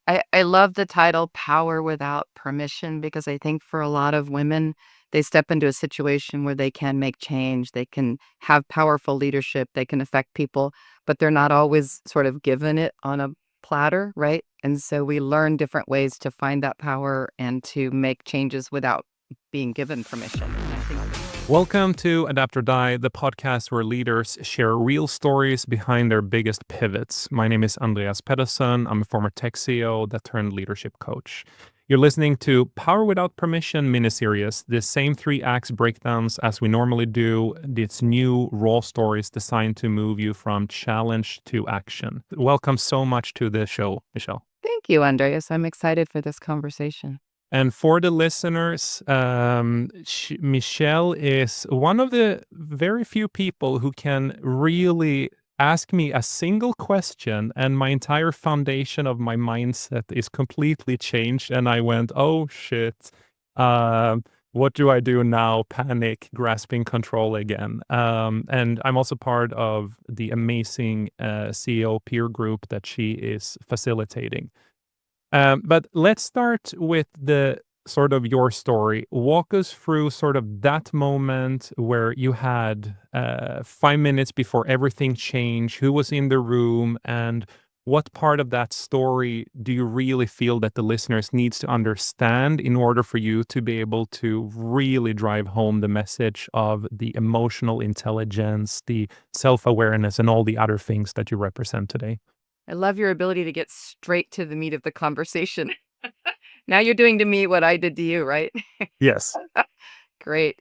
I love the title Power Without Permission because I think for a lot of women, they step into a situation where they can make change, they can have powerful leadership, they can affect people, but they're not always sort of given it on a platter, right? And so we learn different ways to find that power and to make changes without being given permission. And I think Welcome to Adapt or Die, the podcast where leaders share real stories behind their biggest pivots. My name is Andreas Pedersen. I'm a former tech CEO that turned leadership coach. You're listening to Power Without Permission miniseries, the same 3 acts breakdowns as we normally do. It's new raw stories designed to move you from challenge to action. Welcome so much to the show, Michelle. thank you, Andreas. I'm excited for this conversation. And for the listeners, Michelle is one of the very few people who can really ask me a single question, and my entire foundation of my mindset is completely changed. And I went, oh shit, what do I do now? Panic, grasping control again. And I'm also part of the amazing CEO peer group that she is facilitating. But let's start with the sort of your story. Walk us through sort of that moment where you had 5 minutes before everything changed, who was in the room, and what part of that story do you really feel that the listeners needs to understand in order for you to be able to really drive home the message of the emotional intelligence, the self-awareness, and all the other things that you represent today? I love your ability to get straight to the meat of the conversation. Now you're doing to me what I did to you, right? Yes. Great.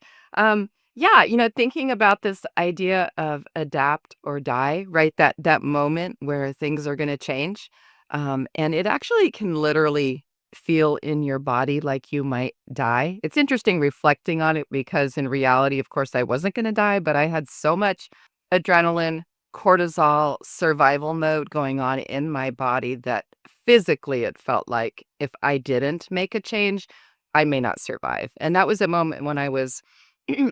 Yeah, thinking about this idea of adapt or die, right? That moment where things are going to change. And it actually can literally feel in your body like you might die. It's interesting reflecting on it because in reality, of course, I wasn't going to die, but I had so much adrenaline, cortisol, survival mode going on in my body that physically it felt like if I didn't make a change, I may not survive. And that was a moment when I was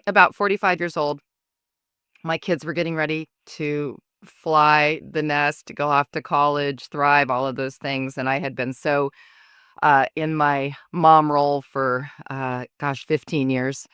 about 45 years old. My kids were getting ready to fly the nest, to go off to college, thrive, all of those things. And I had been so in my mom role for, 15 years.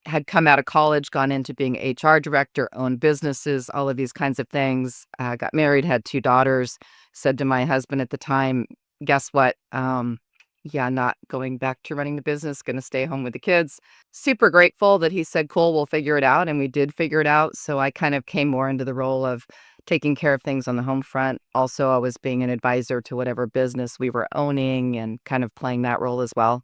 Had come out of college, gone into being HR director, owned businesses, all of these kinds of things. Got married, had 2 daughters. Said to my husband at the time, guess what? Yeah, not going back to running the business, going to stay home with the kids. Super grateful that he said, cool, we'll figure it out. And we did figure it out. So I kind of came more into the role of taking care of things on the home front. Also, I was being an advisor to whatever business we were owning and kind of playing that role as well.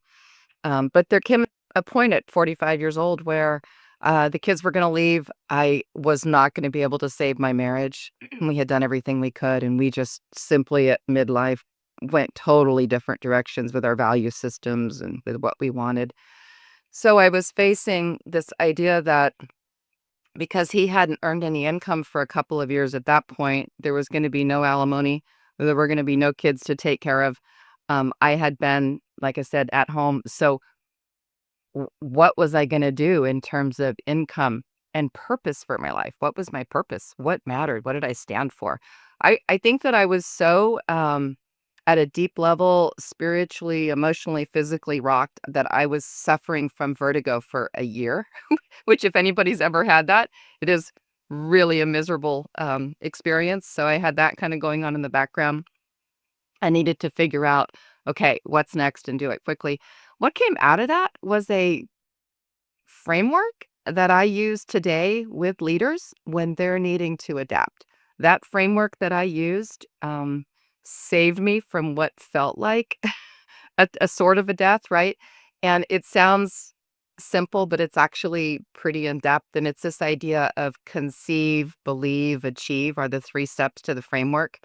But there came a point at 45 years old where the kids were going to leave. I was not going to be able to save my marriage. We had done everything we could, and we just simply at midlife went totally different directions with our value systems and with what we wanted. So I was facing this idea that because he hadn't earned any income for a couple of years at that point, there was going to be no alimony, there were going to be no kids to take care of. I had been, like I said, at home. So what was I going to do in terms of income and purpose for my life? What was my purpose? What mattered? What did I stand for? I think that I was so at a deep level, spiritually, emotionally, physically rocked that I was suffering from vertigo for a year, which if anybody's ever had that, it is really a miserable experience. So I had that kind of going on in the background. I needed to figure out, okay, what's next and do it quickly. What came out of that was a framework that I use today with leaders when they're needing to adapt. That framework that I used saved me from what felt like a sort of a death, right? And it sounds simple, but it's actually pretty in depth. And it's this idea of conceive, believe, achieve are the 3 steps to the framework.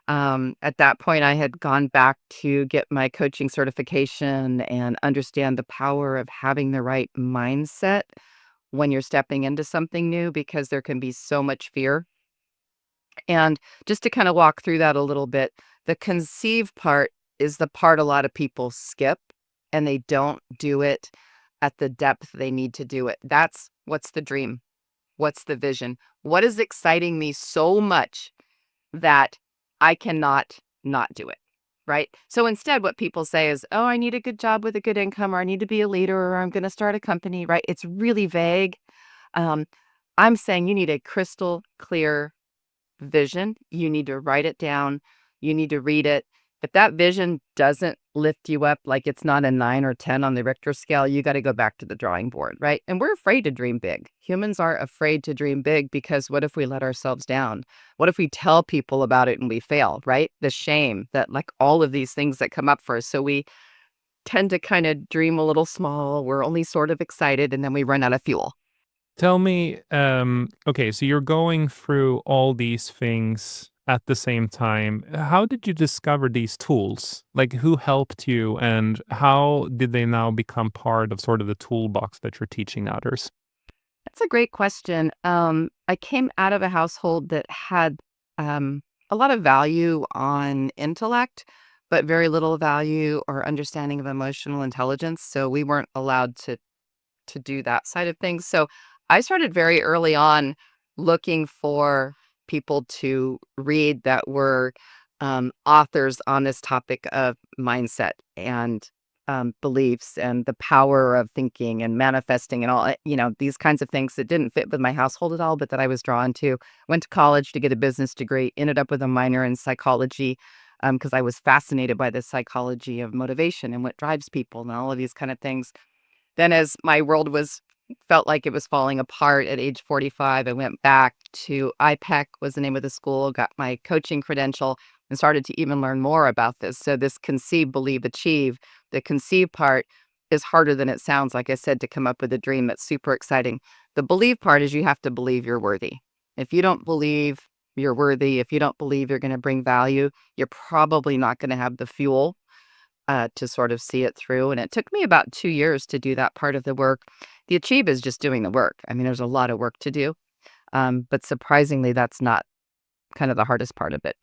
At that point, I had gone back to get my coaching certification and understand the power of having the right mindset when you're stepping into something new, because there can be so much fear. And just to kind of walk through that a little bit, the conceive part is the part a lot of people skip and they don't do it at the depth they need to do it. That's what's the dream? What's the vision? What is exciting me so much that I cannot not do it? right? So instead, what people say is, oh, I need a good job with a good income, or I need to be a leader, or I'm going to start a company, right? It's really vague. Um, I'm saying you need a crystal clear vision. You need to write it down. You need to read it. If that vision doesn't lift you up, like it's not a 9 or 10 on the Richter scale, you got to go back to the drawing board, right? And we're afraid to dream big. Humans are afraid to dream big because what if we let ourselves down? What if we tell people about it and we fail, right? The shame that, like, all of these things that come up for us. So we tend to kind of dream a little small. We're only sort of excited and then we run out of fuel. Tell me, okay, so you're going through all these things at the same time. How did you discover these tools? Like, who helped you, and how did they now become part of sort of the toolbox that you're teaching others? That's a great question. I came out of a household that had a lot of value on intellect, but very little value or understanding of emotional intelligence. So we weren't allowed to do that side of things. So I started very early on looking for people to read that were authors on this topic of mindset and beliefs and the power of thinking and manifesting and all, these kinds of things that didn't fit with my household at all, but that I was drawn to. Went to college to get a business degree, ended up with a minor in psychology because I was fascinated by the psychology of motivation and what drives people and all of these kind of things. Then as my world felt like it was falling apart at age 45, I went back to IPEC was the name of the school, got my coaching credential, and started to even learn more about this. So this conceive, believe, achieve, the conceive part is harder than it sounds, like I said, to come up with a dream that's super exciting. The believe part is you have to believe you're worthy. If you don't believe you're worthy, if you don't believe you're going to bring value, you're probably not going to have the fuel to sort of see it through. And it took me about 2 years to do that part of the work. The achieve is just doing the work. I mean, there's a lot of work to do, but surprisingly, that's not kind of the hardest part of it.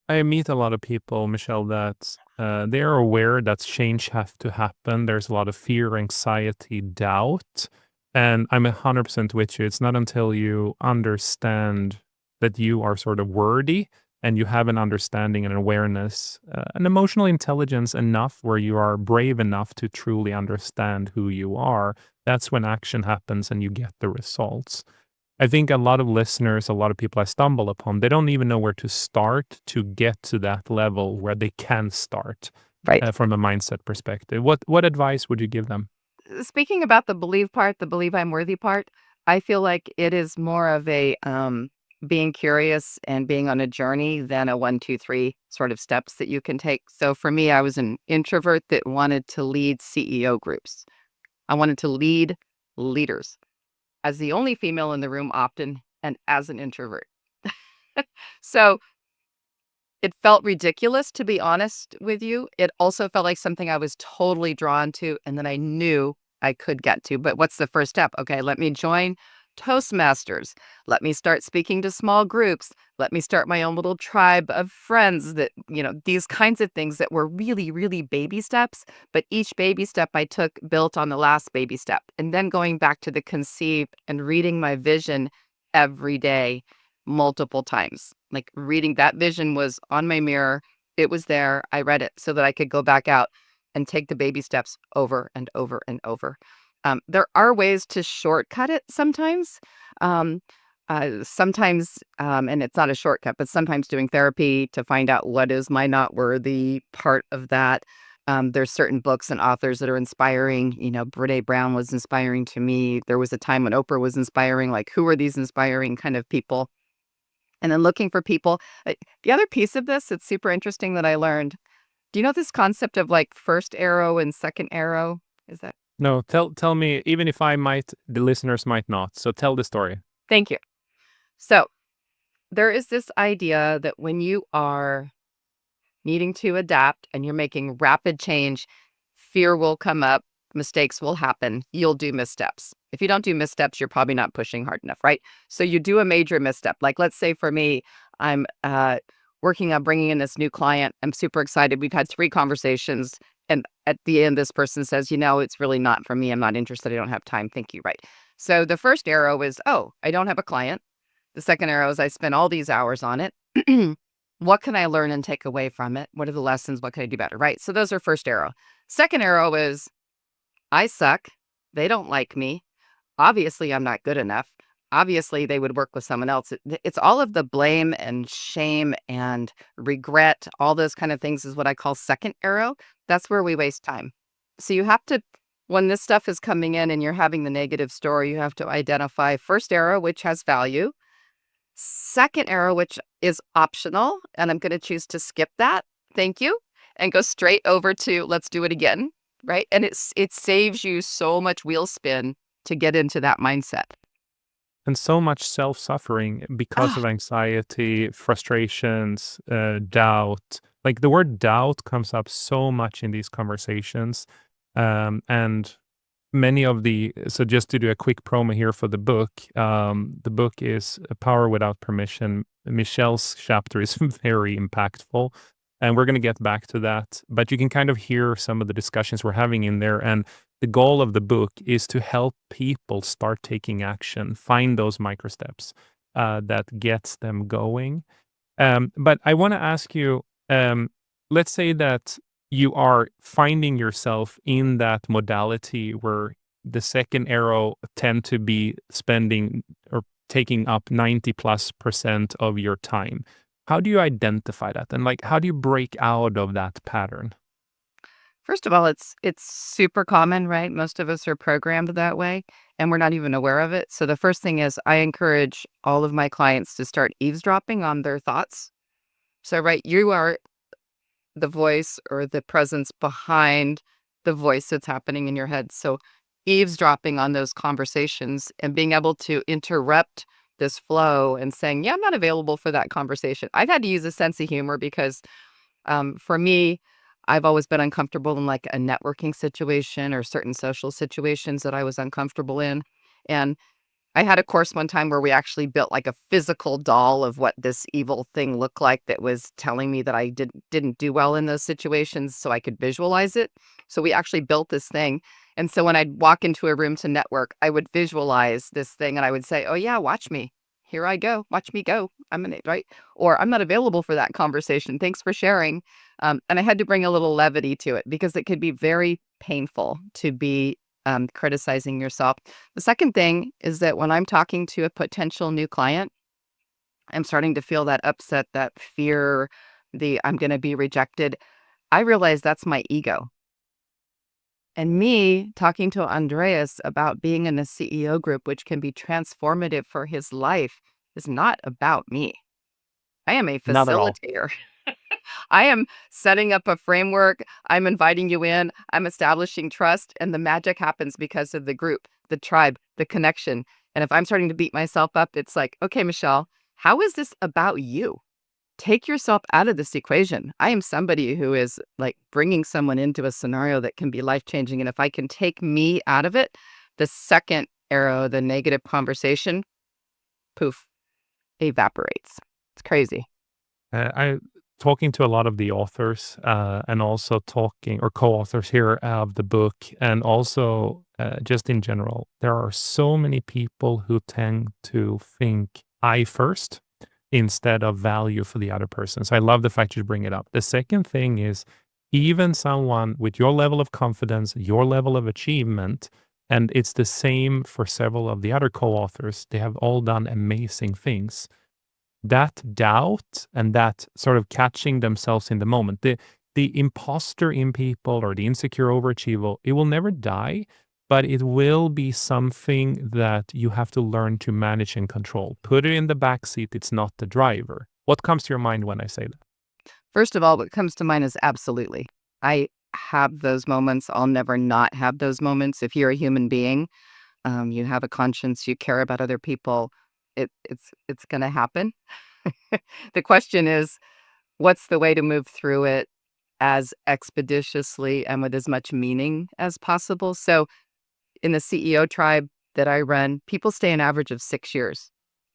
I meet a lot of people, Michelle, that they are aware that change has to happen. There's a lot of fear, anxiety, doubt. And I'm 100% with you. It's not until you understand that you are sort of worthy and you have an understanding and awareness, an emotional intelligence enough where you are brave enough to truly understand who you are. That's when action happens and you get the results. I think a lot of listeners, a lot of people I stumble upon, they don't even know where to start to get to that level where they can start Right. from a mindset perspective. What advice would you give them? Speaking about the believe part, the believe I'm worthy part, I feel like it is more of a being curious and being on a journey than a 1, 2, 3 sort of steps that you can take. So for me, I was an introvert that wanted to lead CEO groups. I wanted to lead leaders as the only female in the room often and as an introvert. So it felt ridiculous, to be honest with you. It also felt like something I was totally drawn to and that I knew I could get to. But what's the first step? Okay, let me join Toastmasters. Let me start speaking to small groups. Let me start my own little tribe of friends that, these kinds of things that were really, really baby steps. But each baby step I took built on the last baby step. And then going back to the conceive and reading my vision every day multiple times. Like, reading that vision was on my mirror. It was there. I read it so that I could go back out and take the baby steps over and over and over. There are ways to shortcut it sometimes. And it's not a shortcut, but sometimes doing therapy to find out what is my not worthy part of that. There's certain books and authors that are inspiring. Brene Brown was inspiring to me. There was a time when Oprah was inspiring. Like, who are these inspiring kind of people? And then looking for people. The other piece of this that's super interesting that I learned, do you know this concept of like first arrow and second arrow? Is that No, tell me, even if I might, the listeners might not. So tell the story. Thank you. So there is this idea that when you are needing to adapt and you're making rapid change, fear will come up, mistakes will happen, you'll do missteps. If you don't do missteps, you're probably not pushing hard enough, right? So you do a major misstep. Like, let's say for me, I'm working on bringing in this new client. I'm super excited. We've had 3 conversations. And at the end, this person says, it's really not for me. I'm not interested. I don't have time. Thank you. Right. So the first arrow is, oh, I don't have a client. The second arrow is I spent all these hours on it. What can I learn and take away from it? What are the lessons? What can I do better? Right. So those are first arrow. Second arrow is I suck. They don't like me. Obviously, I'm not good enough. Obviously, they would work with someone else. It's all of the blame and shame and regret, all those kind of things is what I call second arrow. That's where we waste time. So you have to, when this stuff is coming in and you're having the negative story, you have to identify first arrow, which has value, second arrow, which is optional, and I'm going to choose to skip that. Thank you. And go straight over to let's do it again. Right. And it saves you so much wheel spin to get into that mindset. And so much self-suffering because Ah, of anxiety, frustrations, doubt. Like the word doubt comes up so much in these conversations. And many of so just to do a quick promo here for the book is Power Without Permission. Michelle's chapter is very impactful, and we're going to get back to that, but you can kind of hear some of the discussions we're having in there. And the goal of the book is to help people start taking action, find those micro steps that gets them going. But I want to ask you, let's say that you are finding yourself in that modality where the second arrow tend to be spending or taking up 90+% of your time. How do you identify that? And like, how do you break out of that pattern? first of all, it's super common, right? Most of us are programmed that way, and we're not even aware of it. So the first thing is I encourage all of my clients to start eavesdropping on their thoughts. So, right, you are the voice or the presence behind the voice that's happening in your head. So eavesdropping on those conversations and being able to interrupt this flow and saying, yeah, I'm not available for that conversation. I've had to use a sense of humor because for me, I've always been uncomfortable in like a networking situation or certain social situations that I was uncomfortable in. And I had a course one time where we actually built like a physical doll of what this evil thing looked like that was telling me that I didn't do well in those situations so I could visualize it. So we actually built this thing. And so when I'd walk into a room to network, I would visualize this thing and I would say, "Oh yeah, watch me. Here I go. Watch me go. I'm in it, right?" Or "I'm not available for that conversation. Thanks for sharing." And I had to bring a little levity to it because it could be very painful to be criticizing yourself. The second thing is that when I'm talking to a potential new client, I'm starting to feel that upset, that fear, the I'm going to be rejected. I realize that's my ego. And me talking to Andreas about being in a CEO group, which can be transformative for his life, is not about me. I am a Not at all. facilitator. I am setting up a framework. I'm inviting you in. I'm establishing trust, and the magic happens because of the group, the tribe, the connection. And if I'm starting to beat myself up, it's like, okay, Michelle, how is this about you? Take yourself out of this equation. I am somebody who is like bringing someone into a scenario that can be life changing. And if I can take me out of it, the second arrow, the negative conversation, poof, evaporates. It's crazy. I talking to a lot of the authors, and also talking or co-authors here of the book, and also just in general, there are so many people who tend to think I first instead of value for the other person. So I love the fact you bring it up. The second thing is even someone with your level of confidence, your level of achievement, and it's the same for several of the other co-authors. They have all done amazing things. That doubt and that sort of catching themselves in the moment, the imposter in people or the insecure overachiever, it will never die, but it will be something that you have to learn to manage and control. Put it in the back seat. It's not the driver. What comes to your mind when I say that? First of all, what comes to mind is absolutely. I have those moments. I'll never not have those moments. If you're a human being, you have a conscience, you care about other people, it's going to happen. The question is, what's the way to move through it as expeditiously and with as much meaning as possible? So, in the CEO tribe that I run, people stay an average of 6 years.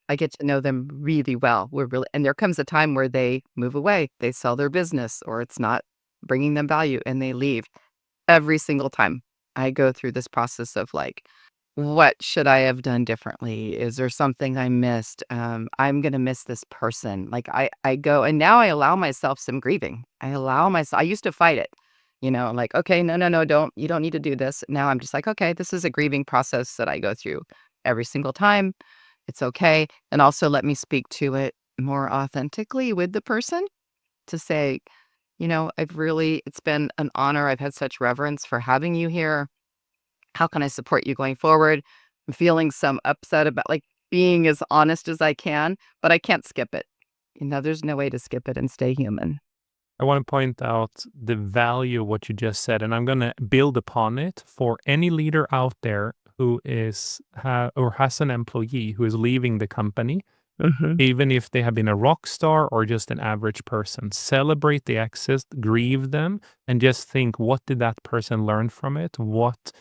I get to know them really well. And there comes a time where they move away, they sell their business, or it's not bringing them value and they leave. Every single time I go through this process of like, what should I have done differently? Is there something I missed? I'm gonna miss this person. Like I go and now I allow myself some grieving. I allow myself I used to fight it, like, okay, no, no, no, you don't need to do this. Now I'm just like, okay, this is a grieving process that I go through every single time. It's okay. And also let me speak to it more authentically with the person to say, it's been an honor. I've had such reverence for having you here. How can I support you going forward? I'm feeling some upset about like being as honest as I can, but I can't skip it. There's no way to skip it and stay human. I want to point out the value of what you just said, and I'm going to build upon it for any leader out there who is or has an employee who is leaving the company, Hmm. even if they have been a rock star or just an average person. Celebrate the exit, grieve them, and just think, what did that person learn from it? What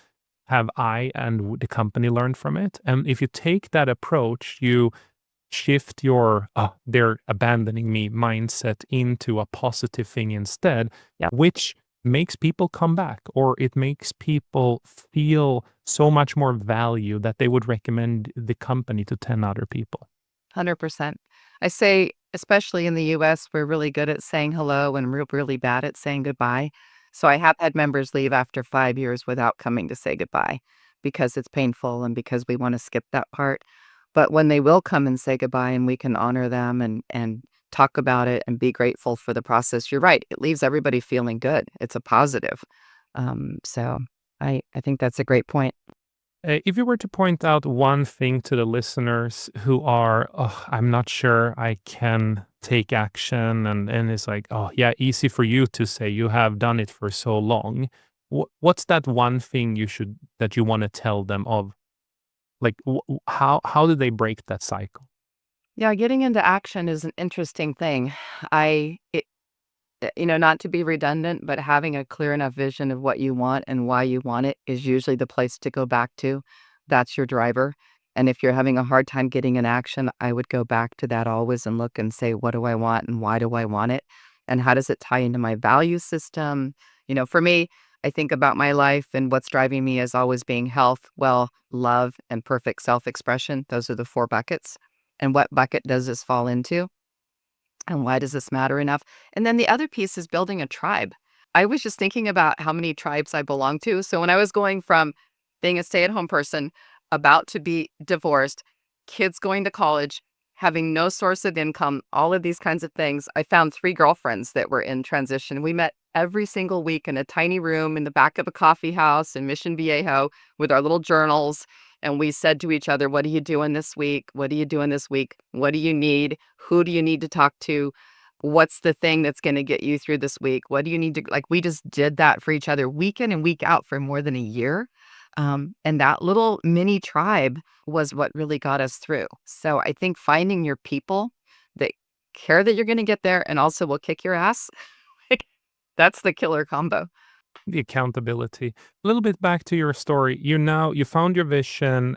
have I and the company learned from it? And if you take that approach, you shift your they're abandoning me mindset into a positive thing instead, Yeah. which makes people come back, or it makes people feel so much more value that they would recommend the company to 10 other people. 100%. I say, especially in the US, we're really good at saying hello and really bad at saying goodbye. So I have had members leave after 5 years without coming to say goodbye because it's painful and because we want to skip that part. But when they will come and say goodbye and we can honor them and talk about it and be grateful for the process, you're right. It leaves everybody feeling good. It's a positive. So I think that's a great point. If you were to point out one thing to the listeners who are, oh, I'm not sure I can take action, and it's like, oh, yeah, easy for you to say, you have done it for so long. What's that one thing that you want to tell them of? Like, how do they break that cycle? Yeah, getting into action is an interesting thing. I it not to be redundant, but having a clear enough vision of what you want and why you want it is usually the place to go back to. That's your driver. And if you're having a hard time getting in action, I would go back to that always and look and say, what do I want and why do I want it? And how does it tie into my value system? For me, I think about my life and what's driving me as always being health, well, love, and perfect self expression. Those are the four buckets. And what bucket does this fall into? And why does this matter enough? And then the other piece is building a tribe. I was just thinking about how many tribes I belong to. So when I was going from being a stay-at-home person, about to be divorced, kids going to college, having no source of income, all of these kinds of things, I found three girlfriends that were in transition. We met every single week in a tiny room in the back of a coffee house in Mission Viejo with our little journals. And we said to each other, what are you doing this week? What are you doing this week? What do you need? Who do you need to talk to? What's the thing that's going to get you through this week? What do you need to like? We just did that for each other week in and week out for more than a year. And that little mini tribe was what really got us through. So I think finding your people that care that you're going to get there and also will kick your ass, like, that's the killer combo. The accountability. A little bit back to your story. You found your vision,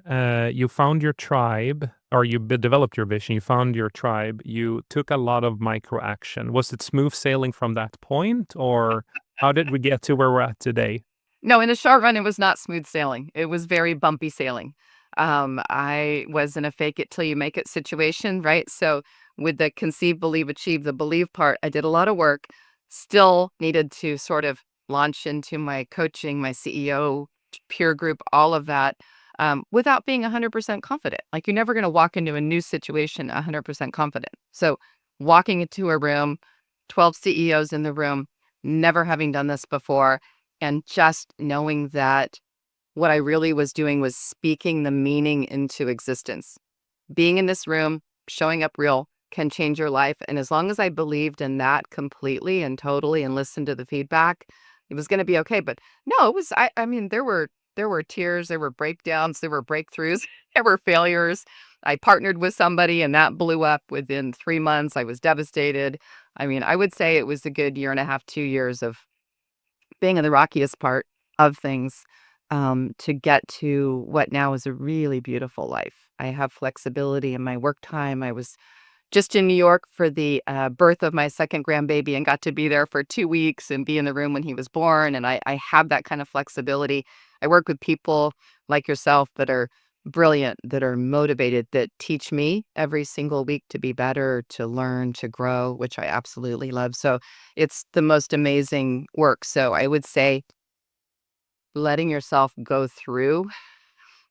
you found your tribe, or developed your vision, you found your tribe, you took a lot of micro action. Was it smooth sailing from that point, or how did we get to where we're at today? No, in the short run, it was not smooth sailing. It was very bumpy sailing. I was in a fake it till you make it situation, right? So with the conceive, believe, achieve, the believe part, I did a lot of work, still needed to sort of launch into my coaching, my CEO, peer group, all of that, without being 100% confident. Like you're never going to walk into a new situation 100% confident. So walking into a room, 12 CEOs in the room, never having done this before, and just knowing that what I really was doing was speaking the meaning into existence. Being in this room, showing up real can change your life. And as long as I believed in that completely and totally and listened to the feedback, it was going to be okay. But no, it was, I mean, there were tears, there were breakdowns, there were breakthroughs, there were failures. I partnered with somebody and that blew up within 3 months. I was devastated. I mean, I would say it was a good year and a half, 2 years of being in the rockiest part of things, to get to what now is a really beautiful life. I have flexibility in my work time. I was just in New York for the birth of my second grandbaby and got to be there for 2 weeks and be in the room when he was born. And I have that kind of flexibility. I work with people like yourself that are brilliant, that are motivated, that teach me every single week to be better, to learn, to grow, which I absolutely love. So it's the most amazing work. So I would say letting yourself go through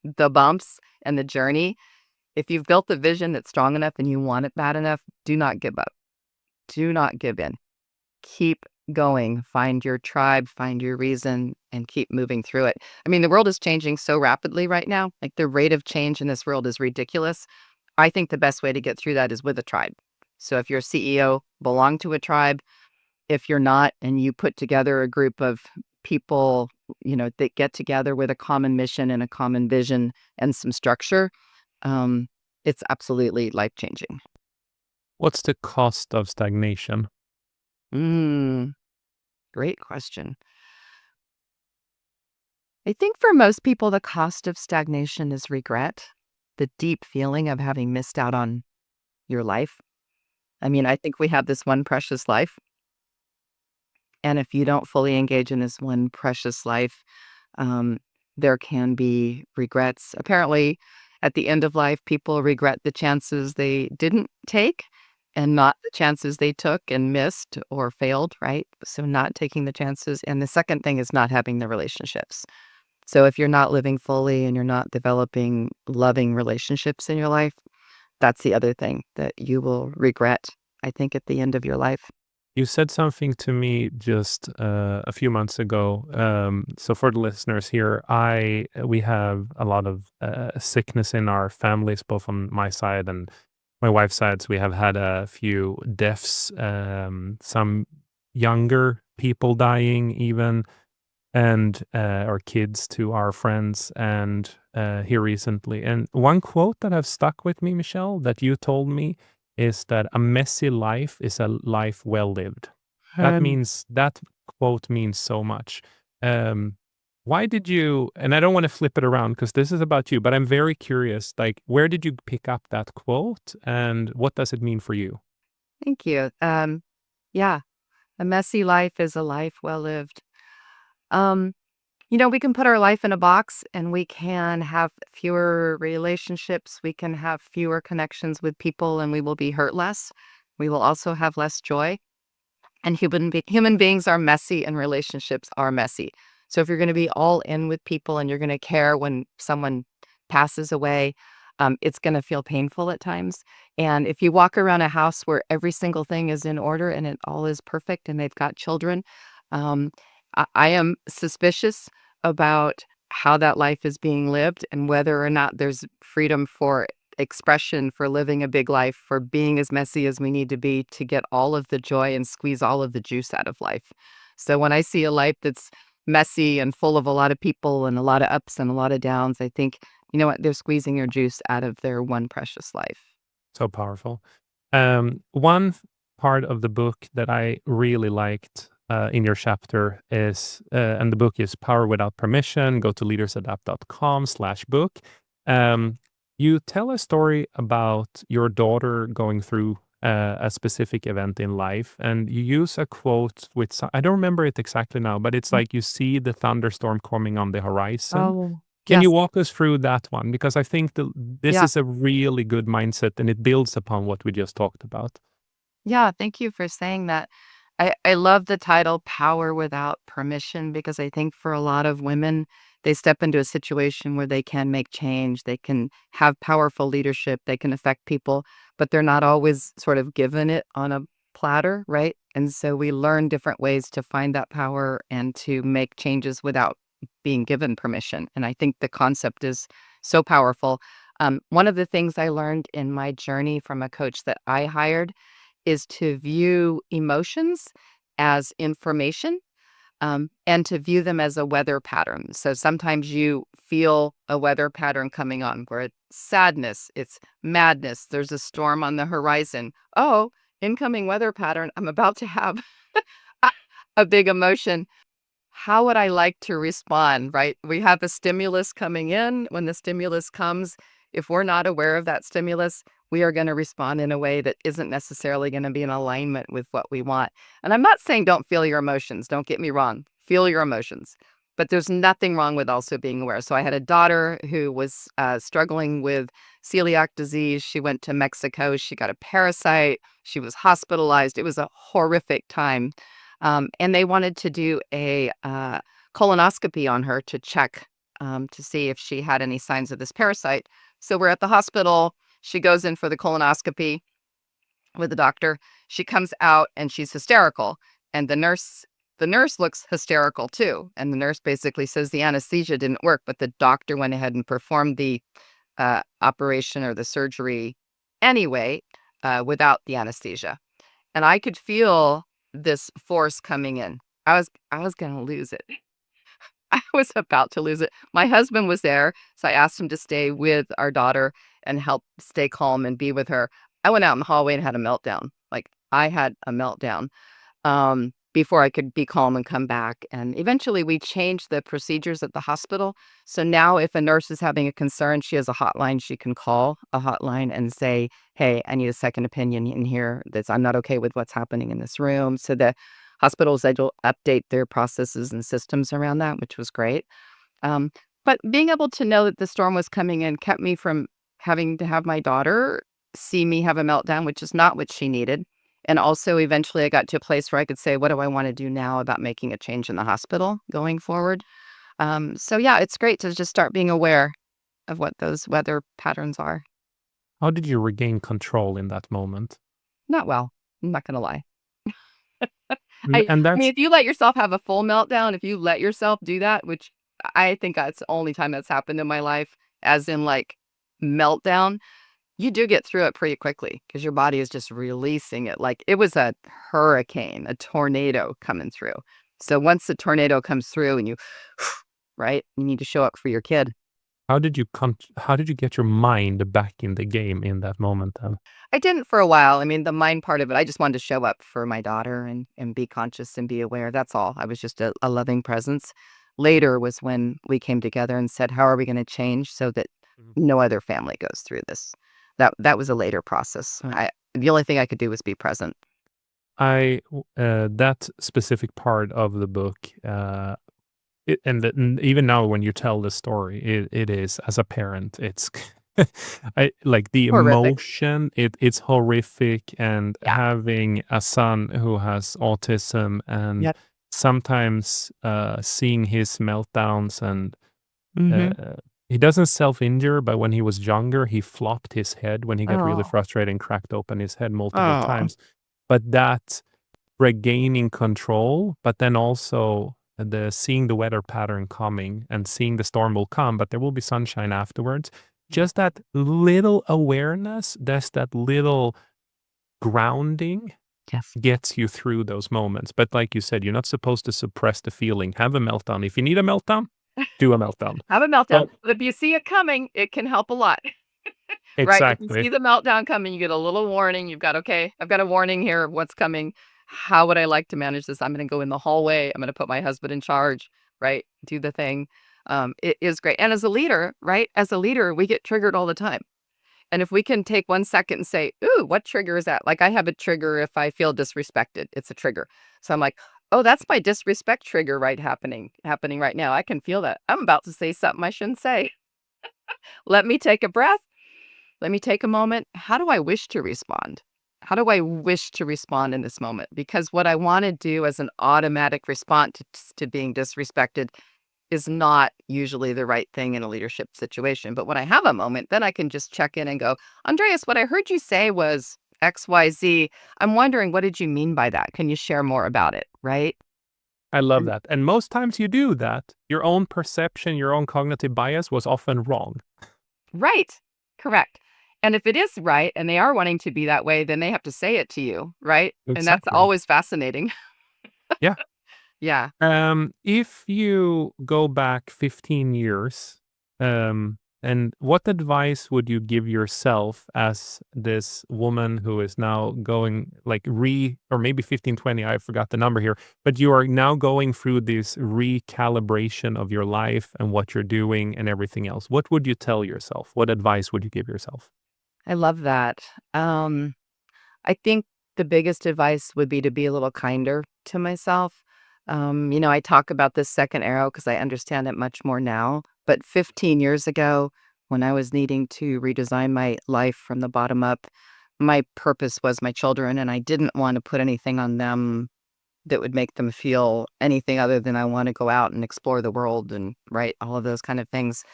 the bumps and the journey. If you've built a vision that's strong enough and you want it bad enough, do not give up. Do not give in. Keep going. Find your tribe, find your reason, and keep moving through it. I mean, the world is changing so rapidly right now. Like the rate of change in this world is ridiculous. I think the best way to get through that is with a tribe. So if you're a CEO, belong to a tribe. If you're not, and you put together a group of people, that get together with a common mission and a common vision and some structure, um, it's absolutely life-changing. What's the cost of stagnation? Mm, great question. I think for most people, the cost of stagnation is regret, the deep feeling of having missed out on your life. I mean, I think we have this one precious life. And if you don't fully engage in this one precious life, um, there can be regrets. Apparently, at the end of life, people regret the chances they didn't take and not the chances they took and missed or failed, right? So, not taking the chances. And the second thing is not having the relationships. So, if you're not living fully and you're not developing loving relationships in your life, that's the other thing that you will regret, I think, at the end of your life. You said something to me just a few months ago. So for the listeners here, we have a lot of sickness in our families, both on my side and my wife's side. So we have had a few deaths, some younger people dying, even, and our kids to our friends, and here recently. And one quote that have stuck with me, Michelle, that you told me is that a messy life is a life well lived. Um, That quote means so much. Um, why did you, and I don't want to flip it around because this is about you, but I'm very curious, like, where did you pick up that quote and what does it mean for you? Thank you. Yeah, a messy life is a life well lived. Um, we can put our life in a box and we can have fewer relationships. We can have fewer connections with people and we will be hurt less. We will also have less joy. And human beings are messy and relationships are messy. So if you're gonna be all in with people and you're gonna care when someone passes away, it's gonna feel painful at times. And if you walk around a house where every single thing is in order and it all is perfect and they've got children, um, I am suspicious about how that life is being lived and whether or not there's freedom for expression, for living a big life, for being as messy as we need to be to get all of the joy and squeeze all of the juice out of life. So when I see a life that's messy and full of a lot of people and a lot of ups and a lot of downs, I think, you know what, they're squeezing your juice out of their one precious life. So powerful. One part of the book that I really liked in your chapter is, and the book is Power Without Permission. Go to leadersadapt.com/book. Um, you tell a story about your daughter going through a specific event in life, and you use a quote with, I don't remember it exactly now, but it's Mm. like you see the thunderstorm coming on the horizon. Oh, Can you yes. walk us through that one? Because I think this Yeah. is a really good mindset and it builds upon what we just talked about. Yeah, thank you for saying that. I love the title Power Without Permission because I think for a lot of women, they step into a situation where they can make change, they can have powerful leadership, they can affect people, but they're not always sort of given it on a platter, right? And so we learn different ways to find that power and to make changes without being given permission. And I think the concept is so powerful. One of the things I learned in my journey from a coach that I hired is to view emotions as information, and to view them as a weather pattern. So sometimes you feel a weather pattern coming on where it's sadness, it's madness, there's a storm on the horizon. Oh, incoming weather pattern. I'm about to have a a big emotion. How would I like to respond, right? We have a stimulus coming in. When the stimulus comes, if we're not aware of that stimulus, we are going to respond in a way that isn't necessarily going to be in alignment with what we want. And I'm not saying don't feel your emotions. Don't get me wrong. Feel your emotions. But there's nothing wrong with also being aware. So I had a daughter who was struggling with celiac disease. She went to Mexico. She got a parasite. She was hospitalized. It was a horrific time. And they wanted to do a colonoscopy on her to check to see if she had any signs of this parasite. So we're at the hospital. She goes in for the colonoscopy with the doctor. She comes out and she's hysterical. And the nurse looks hysterical too. And the nurse basically says the anesthesia didn't work, but the doctor went ahead and performed the operation or the surgery anyway, without the anesthesia. And I could feel this force coming in. I was going to lose it. I was about to lose it. My husband was there, so I asked him to stay with our daughter and help stay calm and be with her. I went out in the hallway and had a meltdown. Like, I had a meltdown before I could be calm and come back. And eventually we changed the procedures at the hospital. So now if a nurse is having a concern, she has a hotline. She can call a hotline and say, hey, I need a second opinion in here. I'm not okay with what's happening in this room. So the hospitals, they will update their processes and systems around that, which was great. Um, but being able to know that the storm was coming in kept me from having to have my daughter see me have a meltdown, which is not what she needed. And also, eventually, I got to a place where I could say, what do I want to do now about making a change in the hospital going forward? So, yeah, it's great to just start being aware of what those weather patterns are. How did you regain control in that moment? Not well. I'm not going to lie. And, I and mean, that's if you let yourself have a full meltdown, if you let yourself do that, which I think that's the only time that's happened in my life, as in like meltdown, you do get through it pretty quickly because your body is just releasing it. Like it was a hurricane, a tornado coming through. So once the tornado comes through and you, right, you need to show up for your kid. how did you get your mind back in the game in that moment then? I didn't for a while. I mean, the mind part of it, I just wanted to show up for my daughter and be conscious and be aware. That's all. I was just a loving presence. Later was when we came together and said, how are we going to change so that Mhm. no other family goes through this? That was a later process. The only thing I could do was be present. That specific part of the book, and even now when you tell the story, it is as a parent, it's I like the Horrific. emotion. It's horrific, and Yeah. having a son who has autism, and Yep. sometimes seeing his meltdowns, and Mhm. uh, he doesn't self-injure, but when he was younger, he flopped his head when he got really Oh. frustrated and cracked open his head multiple Oh. times. But that regaining control, but then also the seeing the weather pattern coming and seeing the storm will come, but there will be sunshine afterwards. Just that little awareness, that's that little grounding Yes. gets you through those moments. But like you said, you're not supposed to suppress the feeling. Have a meltdown. If you need a meltdown, do a meltdown. Have a meltdown. But But if you see it coming, it can help a lot. Right? If you exactly. see the meltdown coming, you get a little warning. You've got, okay, I've got a warning here of what's coming. How would I like to manage this? I'm going to go in the hallway. I'm going to put my husband in charge, right? Do the thing. It is great. And as a leader, right? As a leader, we get triggered all the time. And if we can take 1 second and say, ooh, what trigger is that? Like I have a trigger if I feel disrespected. It's a trigger. So I'm like, oh, that's my disrespect trigger happening right now. I can feel that. I'm about to say something I shouldn't say. Let me take a breath. Let me take a moment. How do I wish to respond? How do I wish to respond in this moment? Because what I want to do as an automatic response to being disrespected is not usually the right thing in a leadership situation. But when I have a moment, then I can just check in and go, Andreas, what I heard you say was XYZ. I'm wondering, what did you mean by that? Can you share more about it? Right? I love And that. And most times you do that, your own perception, your own cognitive bias was often wrong. right. Correct. And if it is right and they are wanting to be that way, then they have to say it to you. Right. And that's Exactly. always fascinating. Yeah. Yeah. If you go back 15 years, and what advice would you give yourself as this woman who is now going like or maybe 15, 20, I forgot the number here, but you are now going through this recalibration of your life and what you're doing and everything else. What would you tell yourself? What advice would you give yourself? I love that. I think the biggest advice would be to be a little kinder to myself. I talk about this second arrow because I understand it much more now. But 15 years ago, when I was needing to redesign my life from the bottom up, my purpose was my children, and I didn't want to put anything on them that would make them feel anything other than I want to go out and explore the world and right, all of those kind of things.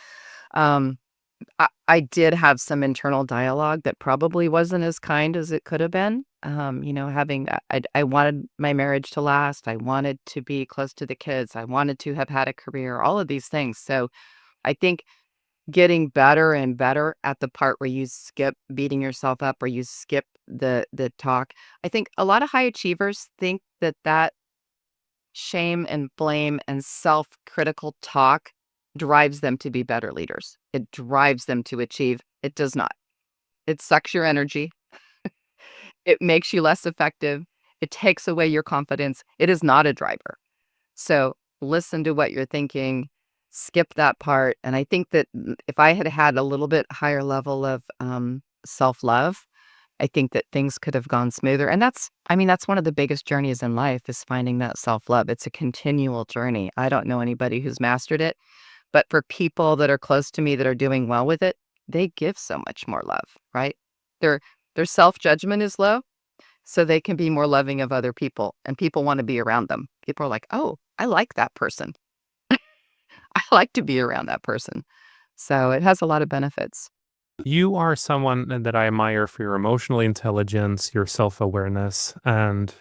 Um, I did have some internal dialogue that probably wasn't as kind as it could have been. Having I wanted my marriage to last. I wanted to be close to the kids. I wanted to have had a career, all of these things. So I think getting better and better at the part where you skip beating yourself up or you skip the talk. I think a lot of high achievers think that shame and blame and self-critical talk drives them to be better leaders. It drives them to achieve. It does not. It sucks your energy. It makes you less effective. It takes away your confidence. It is not a driver. So listen to what you're thinking, skip that part. And I think that if I had had a little bit higher level of self-love, I think that things could have gone smoother. And that's one of the biggest journeys in life is finding that self-love. It's a continual journey. I don't know anybody who's mastered it, but for people that are close to me that are doing well with it, they give so much more love, right? Their their self-judgment is low, so they can be more loving of other people, and people want to be around them. People are like, "Oh, I like that person. I like to be around that person." So it has a lot of benefits. You are someone that I admire for your emotional intelligence, your self-awareness, and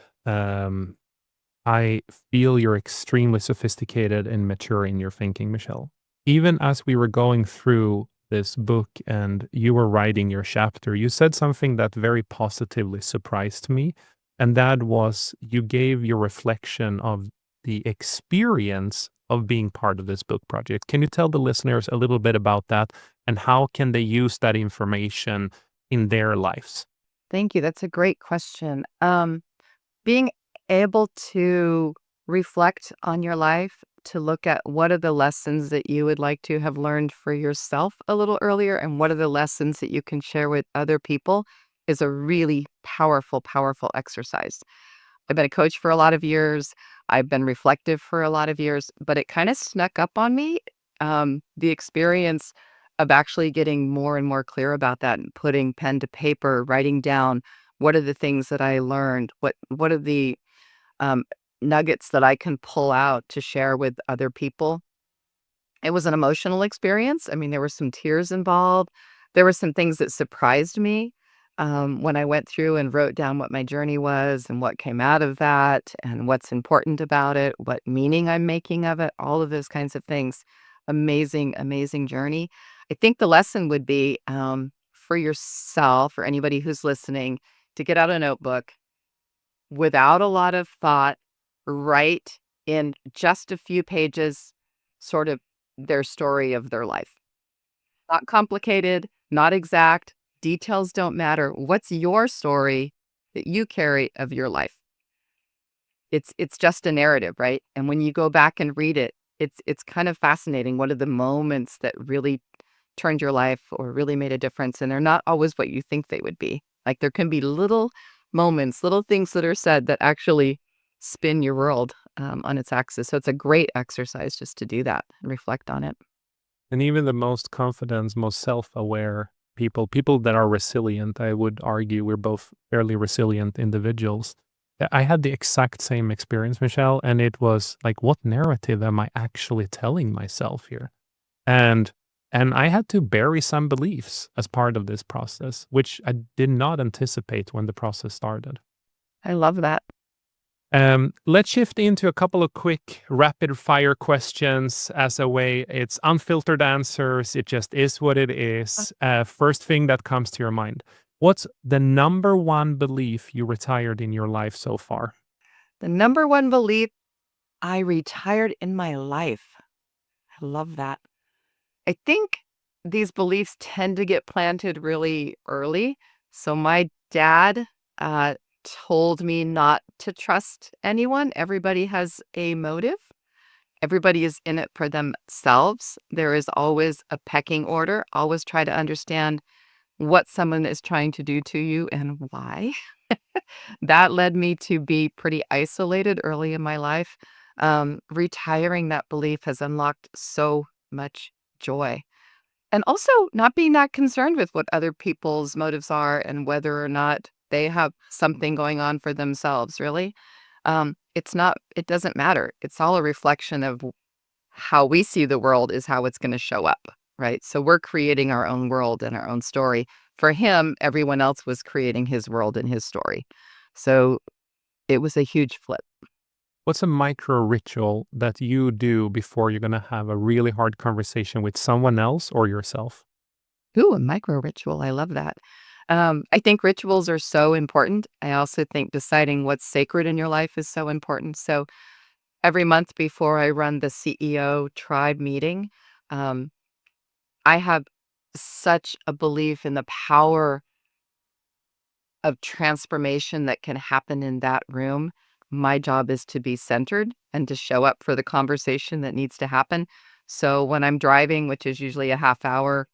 I feel you're extremely sophisticated and mature in your thinking, Michelle. Even as we were going through this book and you were writing your chapter, you said something that very positively surprised me. And that was you gave your reflection of the experience of being part of this book project. Can you tell the listeners a little bit about that and how can they use that information in their lives? Thank you. That's a great question. Being able to reflect on your life, to look at what are the lessons that you would like to have learned for yourself a little earlier, and what are the lessons that you can share with other people is a really powerful, powerful exercise. I've been a coach for a lot of years. I've been reflective for a lot of years, but it kind of snuck up on me. The experience of actually getting more and more clear about that and putting pen to paper, writing down what are the things that I learned, what are the um, nuggets that I can pull out to share with other people. It was an emotional experience. I mean, there were some tears involved. There were some things that surprised me, when I went through and wrote down what my journey was and what came out of that and what's important about it, what meaning I'm making of it, all of those kinds of things. Amazing, amazing journey. I think the lesson would be, for yourself or anybody who's listening to get out a notebook without a lot of thought, write in just a few pages, sort of their story of their life. Not complicated, not exact, details don't matter. What's your story that you carry of your life? It's just a narrative, right? And when you go back and read it, it's kind of fascinating. What are the moments that really turned your life or really made a difference? And they're not always what you think they would be. Like there can be little moments, little things that are said that actually spin your world on its axis. So it's a great exercise just to do that and reflect on it. And even the most confident, most self-aware people, people that are resilient, I would argue we're both fairly resilient individuals. I had the exact same experience, Michelle, and it was like, what narrative am I actually telling myself here? And and I had to bury some beliefs as part of this process, which I did not anticipate when the process started. I love that. Let's shift into a couple of quick rapid fire questions as a way. It's unfiltered answers. It just is what it is. First thing that comes to your mind. What's the number one belief you retired in your life so far? The number one belief I retired in my life. I love that. I think these beliefs tend to get planted really early. So my dad told me not to trust anyone. Everybody has a motive. Everybody is in it for themselves. There is always a pecking order. Always try to understand what someone is trying to do to you and why. That led me to be pretty isolated early in my life. Retiring that belief has unlocked so much joy. And also not being that concerned with what other people's motives are and whether or not they have something going on for themselves, really. It doesn't matter. It's all a reflection of how we see the world is how it's going to show up, right? So we're creating our own world and our own story. For him, everyone else was creating his world and his story. So it was a huge flip. What's a micro ritual that you do before you're going to have a really hard conversation with someone else or yourself? Ooh, a micro ritual. I love that. I think rituals are so important. I also think deciding what's sacred in your life is so important. So every month before I run the CEO tribe meeting, um, I have such a belief in the power of transformation that can happen in that room. My job is to be centered and to show up for the conversation that needs to happen. So when I'm driving, which is usually a half hour,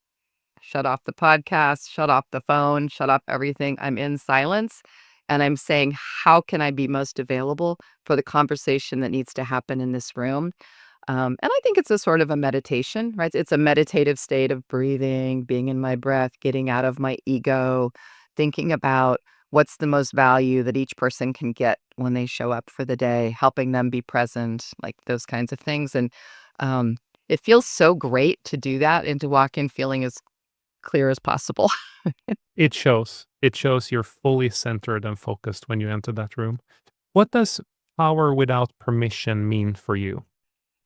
shut off the podcast, shut off the phone, shut off everything. I'm in silence and I'm saying, how can I be most available for the conversation that needs to happen in this room? And I think it's a sort of a meditation, right? It's a meditative state of breathing, being in my breath, getting out of my ego, thinking about what's the most value that each person can get when they show up for the day, helping them be present, like those kinds of things. And um, it feels so great to do that and to walk in feeling as clear as possible. It shows. It shows you're fully centered and focused when you enter that room. What does power without permission mean for you?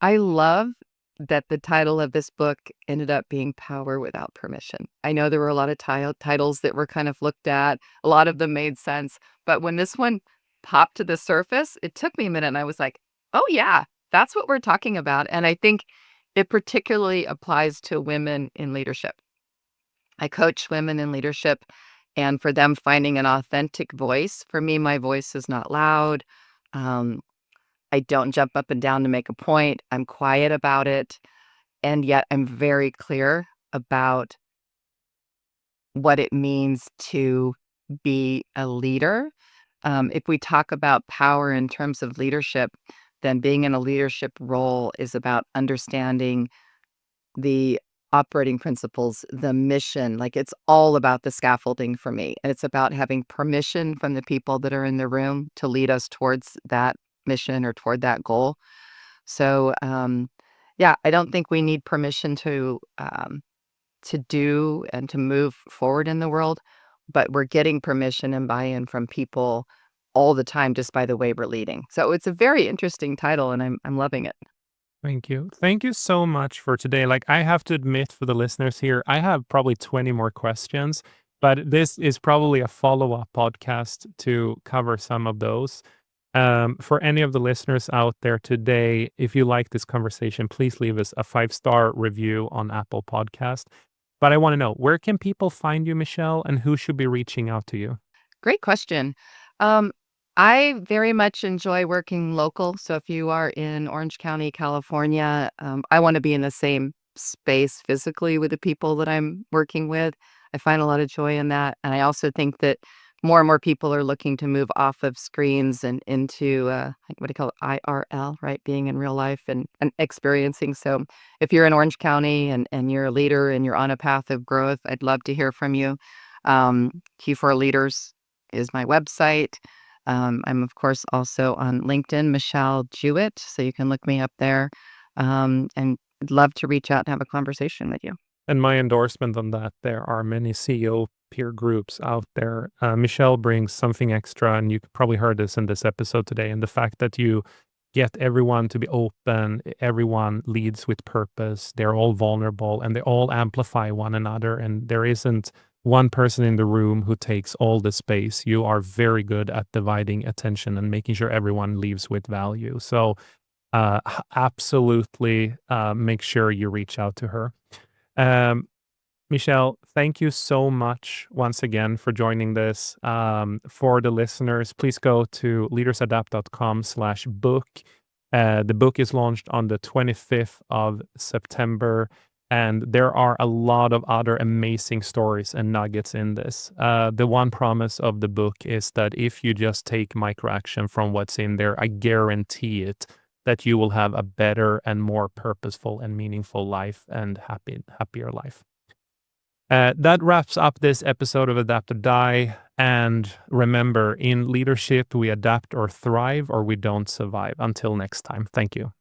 I love that the title of this book ended up being Power Without Permission. I know there were a lot of titles that were kind of looked at. A lot of them made sense. But when this one popped to the surface, it took me a minute and I was like, oh, yeah, that's what we're talking about. And I think it particularly applies to women in leadership. I coach women in leadership, and for them finding an authentic voice. For me, my voice is not loud. Um, I don't jump up and down to make a point. I'm quiet about it. And yet I'm very clear about what it means to be a leader. If we talk about power in terms of leadership, then being in a leadership role is about understanding the operating principles, the mission. Like it's all about the scaffolding for me. And it's about having permission from the people that are in the room to lead us towards that mission or toward that goal. So, yeah, I don't think we need permission to do and to move forward in the world, but we're getting permission and buy-in from people all the time just by the way we're leading. So it's a very interesting title, and I'm loving it. Thank you. Thank you so much for today. Like, I have to admit for the listeners here, I have probably 20 more questions, but this is probably a follow-up podcast to cover some of those. For any of the listeners out there today, if you like this conversation, please leave us a 5-star review on Apple Podcast. But I want to know, where can people find you, Michele, and who should be reaching out to you? Great question. Um, I very much enjoy working local. So if you are in Orange County, California, I want to be in the same space physically with the people that I'm working with. I find a lot of joy in that. And I also think that more and more people are looking to move off of screens and into like what do you call it? IRL, right? Being in real life and experiencing. So if you're in Orange County and you're a leader and you're on a path of growth, I'd love to hear from you. Q4 Leaders is my website. I'm, of course, also on LinkedIn, Michele Jewett, so you can look me up there. And I'd love to reach out and have a conversation with you. And my endorsement on that, there are many CEO peer groups out there. Michele brings something extra, and you probably heard this in this episode today, and the fact that you get everyone to be open, everyone leads with purpose, they're all vulnerable, and they all amplify one another, and there isn't one person in the room who takes all the space. You are very good at dividing attention and making sure everyone leaves with value. So absolutely make sure you reach out to her. Um, Michele, thank you so much once again for joining this. For the listeners, please go to leadersadapt.com/book. The book is launched on the 25th of September, and there are a lot of other amazing stories and nuggets in this. The one promise of the book is that if you just take micro action from what's in there, I guarantee it, that you will have a better and more purposeful and meaningful life and happier life. That wraps up this episode of Adapt or Die. And remember, in leadership, we adapt or thrive, or we don't survive. Until next time, thank you.